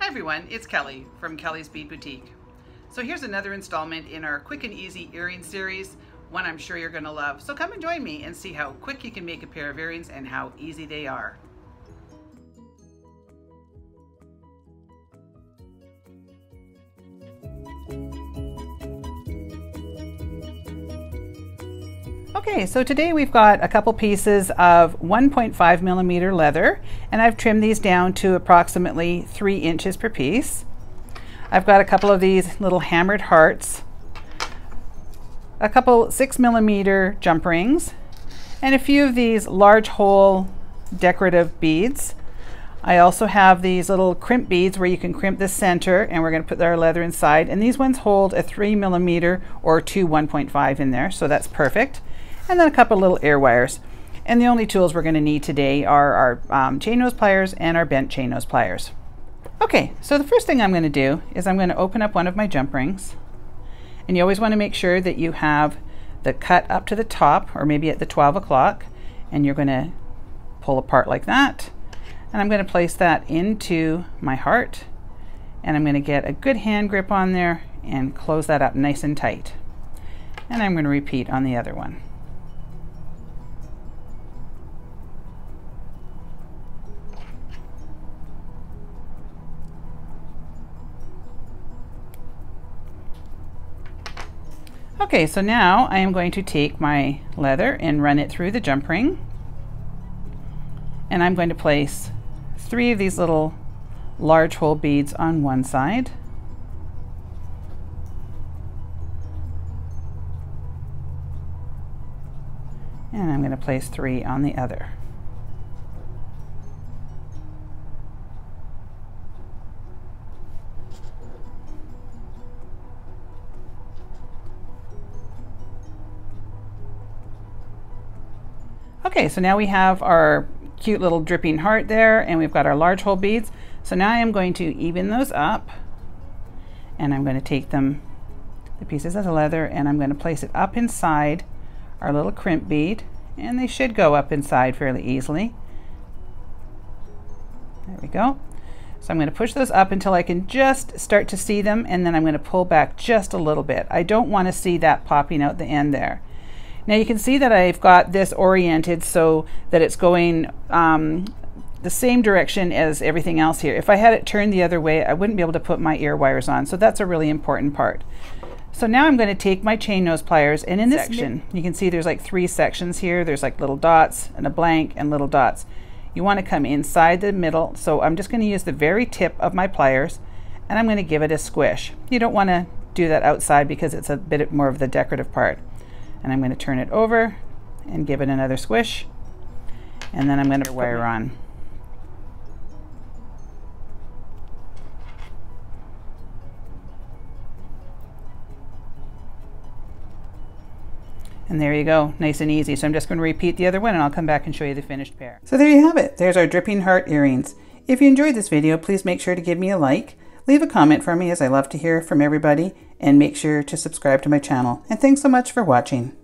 everyone, it's Kelly from Kelly's Bead Boutique. So here's another installment in our quick and easy earring series, one I'm sure you're going to love. So come and join me and see how quick you can make a pair of earrings and how easy they are. Okay, so today we've got a couple pieces of 1.5 millimeter leather, and I've trimmed these down to approximately 3 inches per piece. I've got a couple of these little hammered hearts, a couple 6 millimeter jump rings, and a few of these large hole decorative beads. I also have these little crimp beads where you can crimp the center, and we're going to put our leather inside, and these ones hold a 3 millimeter or two 1.5 in there, so that's perfect. And then a couple little air wires. And the only tools we're going to need today are our chain nose pliers and our bent chain nose pliers. Okay, so the first thing I'm going to do is I'm going to open up one of my jump rings. And you always want to make sure that you have the cut up to the top, or maybe at the 12 o'clock, and you're going to pull apart like that. And I'm going to place that into my heart, and I'm going to get a good hand grip on there and close that up nice and tight. And I'm going to repeat on the other one. Okay, so now I am going to take my leather and run it through the jump ring, and I'm going to place 3 of these little large hole beads on one side, and I'm going to place 3 on the other. Okay, so now we have our cute little dripping heart there, and we've got our large hole beads. So now I am going to even those up, and I'm going to take them, the pieces of the leather, and I'm going to place it up inside our little crimp bead, and they should go up inside fairly easily. There we go. So I'm going to push those up until I can just start to see them, and then I'm going to pull back just a little bit. I don't want to see that popping out the end there. Now you can see that I've got this oriented so that it's going the same direction as everything else here. If I had it turned the other way, I wouldn't be able to put my ear wires on, so that's a really important part. So now I'm going to take my chain nose pliers, and in this section, you can see there's like 3 sections here. There's like little dots and a blank and little dots. You want to come inside the middle, so I'm just going to use the very tip of my pliers, and I'm going to give it a squish. You don't want to do that outside because it's a bit more of the decorative part. And I'm going to turn it over and give it another squish, and then I'm going to wire on. And there you go, nice and easy. So I'm just going to repeat the other one, and I'll come back and show you the finished pair. So there you have it. There's our dripping heart earrings. If you enjoyed this video, please make sure to give me a like, leave a comment for me, as I love to hear from everybody, and make sure to subscribe to my channel. And thanks so much for watching.